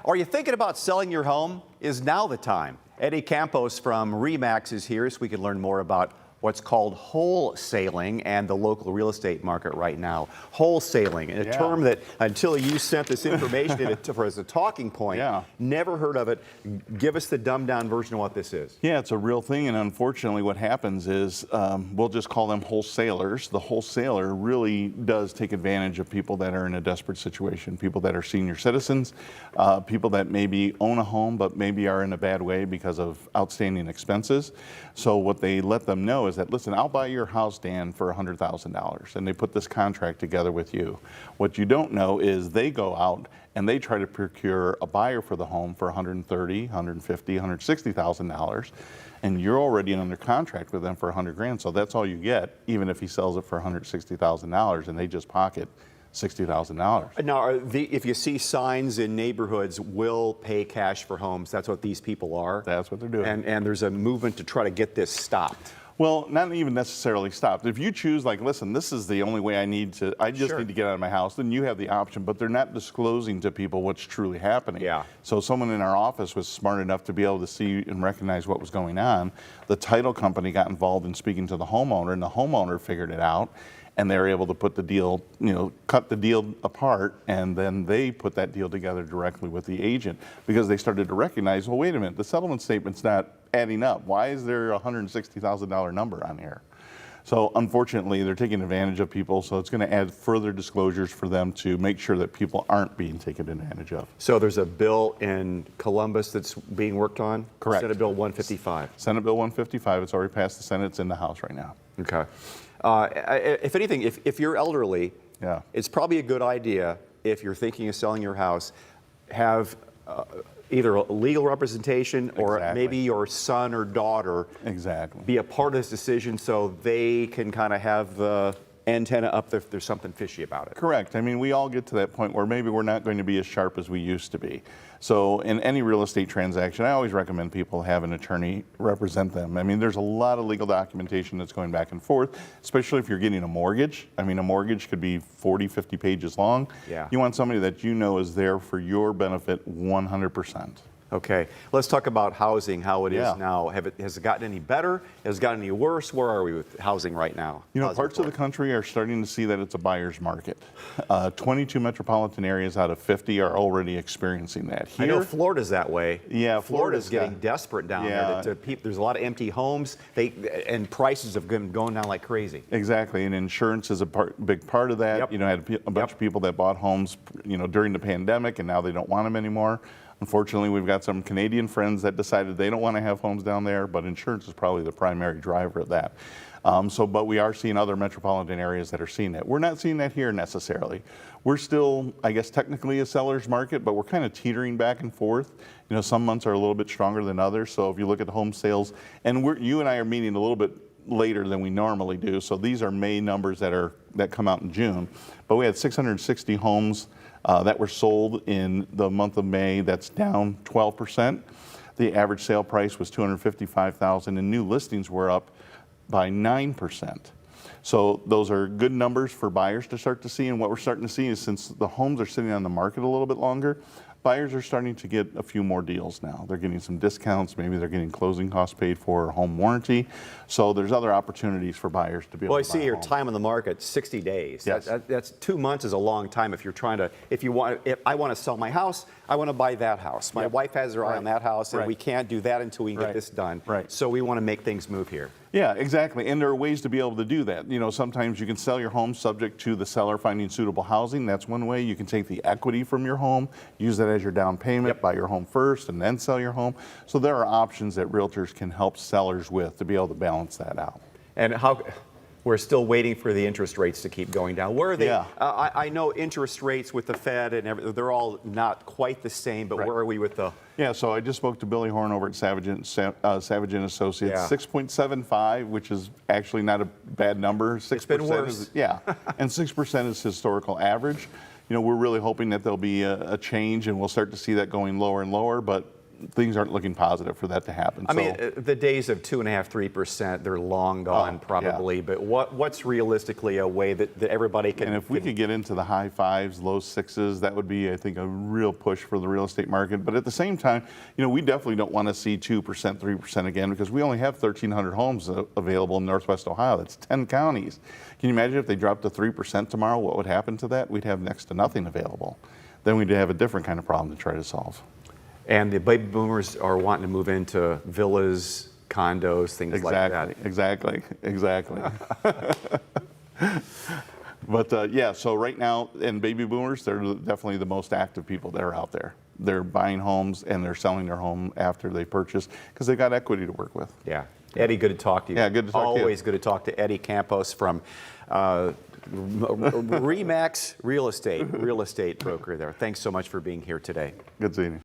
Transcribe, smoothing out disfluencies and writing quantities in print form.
Are you thinking about selling your home? Is now the time. Eddie Campos from RE/MAX is here so we can learn more about what's called wholesaling and the local real estate market right now. Wholesaling, a term that until you sent this information as a talking point, never heard of it. Give us the dumbed down version of what this is. Yeah, it's a real thing, and unfortunately what happens is we'll just call them wholesalers. The wholesaler really does take advantage of people that are in a desperate situation, people that are senior citizens, people that maybe own a home but maybe are in a bad way because of outstanding expenses. So what they let them know is that, listen, I'll buy your house, Dan, for $100,000, and they put this contract together with you. What you don't know is they go out and they try to procure a buyer for the home for $130,000, $150,000, $160,000, and you're already under contract with them for $100,000. So that's all you get, even if he sells it for $160,000, and they just pocket $60,000. Now, if you see signs in neighborhoods, will pay cash for homes, that's what these people are? That's what they're doing. And there's a movement to try to get this stopped. Well, not even necessarily stopped. If you choose, like, listen, this is the only way I just need to get out of my house, then you have the option, but they're not disclosing to people what's truly happening. Yeah. So someone in our office was smart enough to be able to see and recognize what was going on. The title company got involved in speaking to the homeowner, and the homeowner figured it out, and they were able to put the deal, cut the deal apart, and then they put that deal together directly with the agent because they started to recognize, well, wait a minute, the settlement statement's not adding up. Why is there a $160,000 number on here? So unfortunately, they're taking advantage of people, so it's going to add further disclosures for them to make sure that people aren't being taken advantage of. So there's a bill in Columbus that's being worked on? Correct. Senate Bill 155. Senate Bill 155, it's already passed the Senate, it's in the House right now. Okay. If anything, if you're elderly, it's probably a good idea, if you're thinking of selling your house, have either a legal representation or maybe your son or daughter be a part of this decision so they can kind of have the antenna up if there's something fishy about it. Correct. I mean, we all get to that point where maybe we're not going to be as sharp as we used to be. So in any real estate transaction, I always recommend people have an attorney represent them. I mean, there's a lot of legal documentation that's going back and forth, especially if you're getting a mortgage. I mean, a mortgage could be 40, 50 pages long. Yeah. You want somebody that you know is there for your benefit 100%. Okay, let's talk about housing, how it is now. Has it gotten any better? Has it gotten any worse? Where are we with housing right now? You know, parts of the country are starting to see that it's a buyer's market. 22 metropolitan areas out of 50 are already experiencing that. Here, I know Florida's that way. Yeah, Florida's getting desperate down there. There's a lot of empty homes, and prices have been going down like crazy. Exactly, and insurance is a big part of that. You know, I had a bunch of people that bought homes, during the pandemic, and now they don't want them anymore. Unfortunately, we've got some Canadian friends that decided they don't want to have homes down there, but insurance is probably the primary driver of that. But we are seeing other metropolitan areas that are seeing that. We're not seeing that here necessarily. We're still, I guess, technically a seller's market, but we're kind of teetering back and forth. Some months are a little bit stronger than others. So if you look at the home sales, and you and I are meeting a little bit later than we normally do. So these are May numbers that come out in June. But we had 660 homes that were sold in the month of May. That's down 12%. The average sale price was $255,000, and new listings were up by 9%. So those are good numbers for buyers to start to see. And what we're starting to see is, since the homes are sitting on the market a little bit longer, buyers are starting to get a few more deals now. They're getting some discounts. Maybe they're getting closing costs paid for, home warranty. So there's other opportunities for buyers to be able to buy. Well, I see your time on the market, 60 days. Yes. That's 2 months is a long time if you're trying to, if I want to sell my house, I want to buy that house. My wife has her eye on that house, and we can't do that until we can get this done. So we want to make things move here. Yeah, exactly. And there are ways to be able to do that. Sometimes you can sell your home subject to the seller finding suitable housing. That's one way. You can take the equity from your home, use that as your down payment, buy your home first, and then sell your home. So there are options that realtors can help sellers with to be able to balance that out. And we're still waiting for the interest rates to keep going down. Where are they? I know interest rates with the Fed and everything, they're all not quite the same, but where are we with the... Yeah, so I just spoke to Billy Horn over at Savage and Associates. 6.75, which is actually not a bad number. 6% it's been worse. And 6% is historical average. We're really hoping that there'll be a change, and we'll start to see that going lower and lower, but things aren't looking positive for that to happen. I mean, the days of 2.5%, 3%, they're long gone probably, but what's realistically a way that everybody can... And if we could get into the high 5s, low 6s, that would be, I think, a real push for the real estate market. But at the same time, we definitely don't want to see 2%, 3% again, because we only have 1,300 homes available in Northwest Ohio. That's 10 counties. Can you imagine if they dropped to 3% tomorrow, what would happen to that? We'd have next to nothing available. Then we'd have a different kind of problem to try to solve. And the baby boomers are wanting to move into villas, condos, things like that. Exactly. But yeah, so right now, and baby boomers, they're definitely the most active people that are out there. They're buying homes and they're selling their home after they purchase because they got equity to work with. Yeah. Eddie, good to talk to you. Yeah, good to talk to you. Always good to talk to Eddie Campos from Remax Real Estate broker there. Thanks so much for being here today. Good seeing you.